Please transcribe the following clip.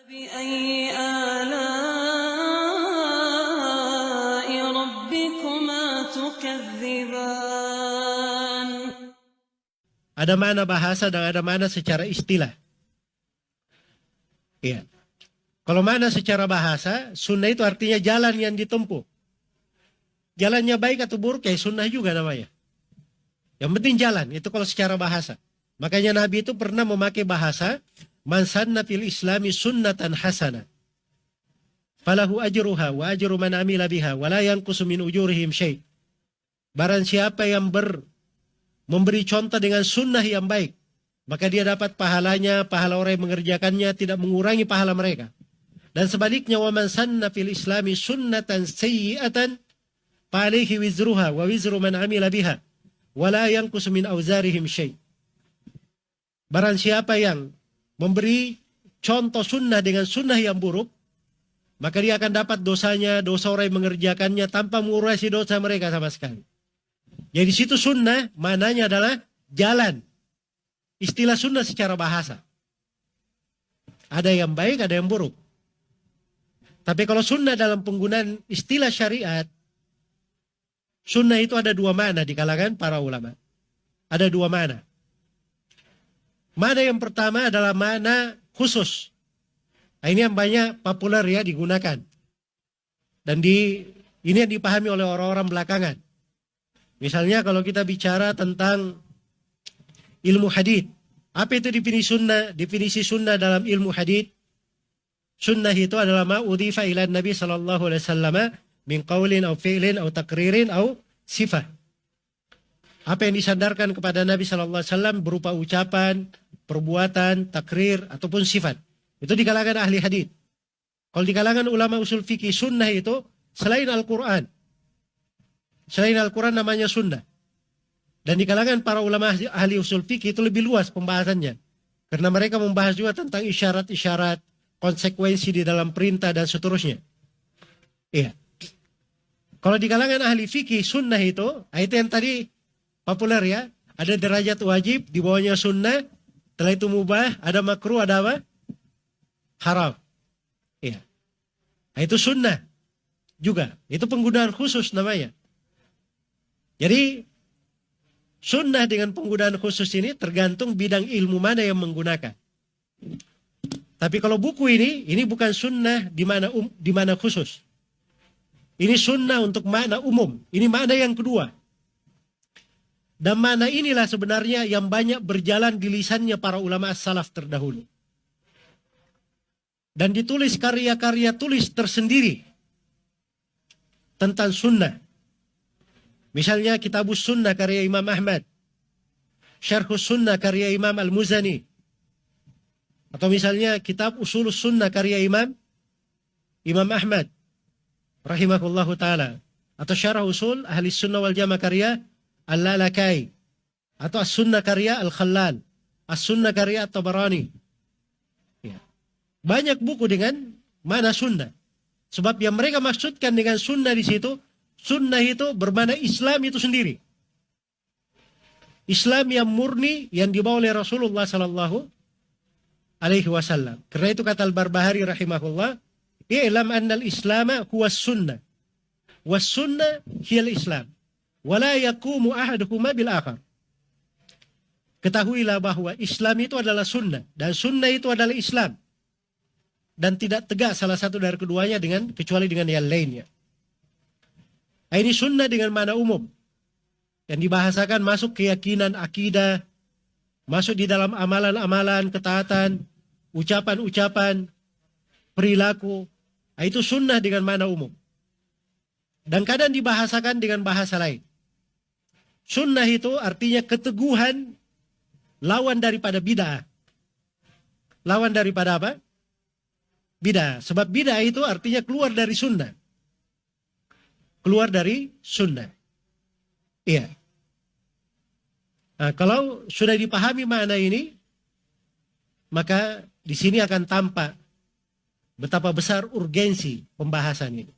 فبأي آلاء ربكما تكذبان. Ada makna bahasa dan ada makna secara istilah. Iya. Kalau makna secara bahasa, sunnah itu artinya jalan yang ditempuh. Jalannya baik atau buruk, ya sunnah juga namanya. Yang penting jalan, itu kalau secara bahasa. Makanya Nabi itu pernah memakai bahasa, man sanna fil islami sunnatan hasana. Falahu ajruha wa ajru man amila biha, wa la yanqusu min ujurihim syai'. Barang siapa yang memberi contoh dengan sunnah yang baik, maka dia dapat pahalanya, pahala orang yang mengerjakannya, tidak mengurangi pahala mereka. Dan sebaliknya, wa man sanna fil islami sunnatan sayyi'atan, fa alaihi wizruha wa wizru man amila biha, wa la yanqusu min auzarihim syai'. Barang siapa yang memberi contoh sunnah dengan sunnah yang buruk, maka dia akan dapat dosanya, dosa orang yang mengerjakannya tanpa mengurangi dosa mereka sama sekali. Jadi situ sunnah, maknanya adalah jalan. Istilah sunnah secara bahasa. Ada yang baik, ada yang buruk. Tapi kalau sunnah dalam penggunaan istilah syariat, sunnah itu ada dua makna di kalangan para ulama. Ada dua makna. Makna yang pertama adalah makna khusus. Nah, ini yang banyak populer ya digunakan. Dan ini yang dipahami oleh orang-orang belakangan. Misalnya kalau kita bicara tentang ilmu hadits. Apa itu definisi sunnah? Definisi sunnah dalam ilmu hadits. Sunnah itu adalah ma'udhifa ila Nabi sallallahu alaihi wasallam min qaulin au fi'lin au takririn au sifah. Apa yang disandarkan kepada Nabi sallallahu alaihi wasallam berupa ucapan, perbuatan, takrir ataupun sifat. Itu di kalangan ahli hadits. Kalau di kalangan ulama usul fikih, sunnah itu selain Al-Qur'an. Selain Al-Quran namanya sunnah. Dan di kalangan para ulama ahli usul fikih itu lebih luas pembahasannya. Karena mereka membahas juga tentang isyarat-isyarat, konsekuensi di dalam perintah dan seterusnya. Iya. Kalau di kalangan ahli fikih sunnah itu yang tadi populer ya. Ada derajat wajib, di bawahnya sunnah. Setelah itu mubah, ada makruh, ada apa? Haram. Iya. Nah, itu sunnah juga. Itu penggunaan khusus namanya. Jadi sunnah dengan penggunaan khusus ini tergantung bidang ilmu mana yang menggunakan. Tapi kalau buku ini bukan sunnah di mana khusus. Ini sunnah untuk makna umum. Ini makna yang kedua. Dan makna inilah sebenarnya yang banyak berjalan di lisannya para ulama as-salaf terdahulu. Dan ditulis karya-karya tulis tersendiri tentang sunnah. Misalnya Kitabus Sunnah karya Imam Ahmad. Syarhus Sunnah karya Imam Al-Muzani. Atau misalnya Kitab Usulus Sunnah karya Imam Ahmad rahimahullahu ta'ala. Atau Syarah Usul Ahli Sunnah wal Jamaah karya Al-Lalakai. Atau As-Sunnah karya Al-Khallal. As-Sunnah karya At-Tabarani. Ya. Banyak buku dengan mana sunnah. Sebab yang mereka maksudkan dengan sunnah di situ, sunnah itu bermakna Islam itu sendiri. Islam yang murni yang dibawa oleh Rasulullah sallallahu alaihi wasallam. Karena itu kata Al-Barbahari rahimahullah, "I'lam anna al-Islam huwa sunnah. Was sunnah hiya al-Islam. Wa la yaqumu ahaduhuma bil akhar." Ketahuilah bahwa Islam itu adalah sunnah dan sunnah itu adalah Islam. Dan tidak tegak salah satu dari keduanya kecuali dengan yang lainnya. Ini sunnah dengan makna umum. Yang dibahasakan masuk keyakinan, akidah, masuk di dalam amalan-amalan, ketaatan, ucapan-ucapan, perilaku. Itu sunnah dengan makna umum. Dan kadang dibahasakan dengan bahasa lain. Sunnah itu artinya keteguhan lawan daripada bid'ah. Lawan daripada apa? Bid'ah. Sebab bid'ah itu artinya keluar dari sunnah. Keluar dari sunnah. Iya. Nah, kalau sudah dipahami makna ini, maka di sini akan tampak betapa besar urgensi pembahasan ini.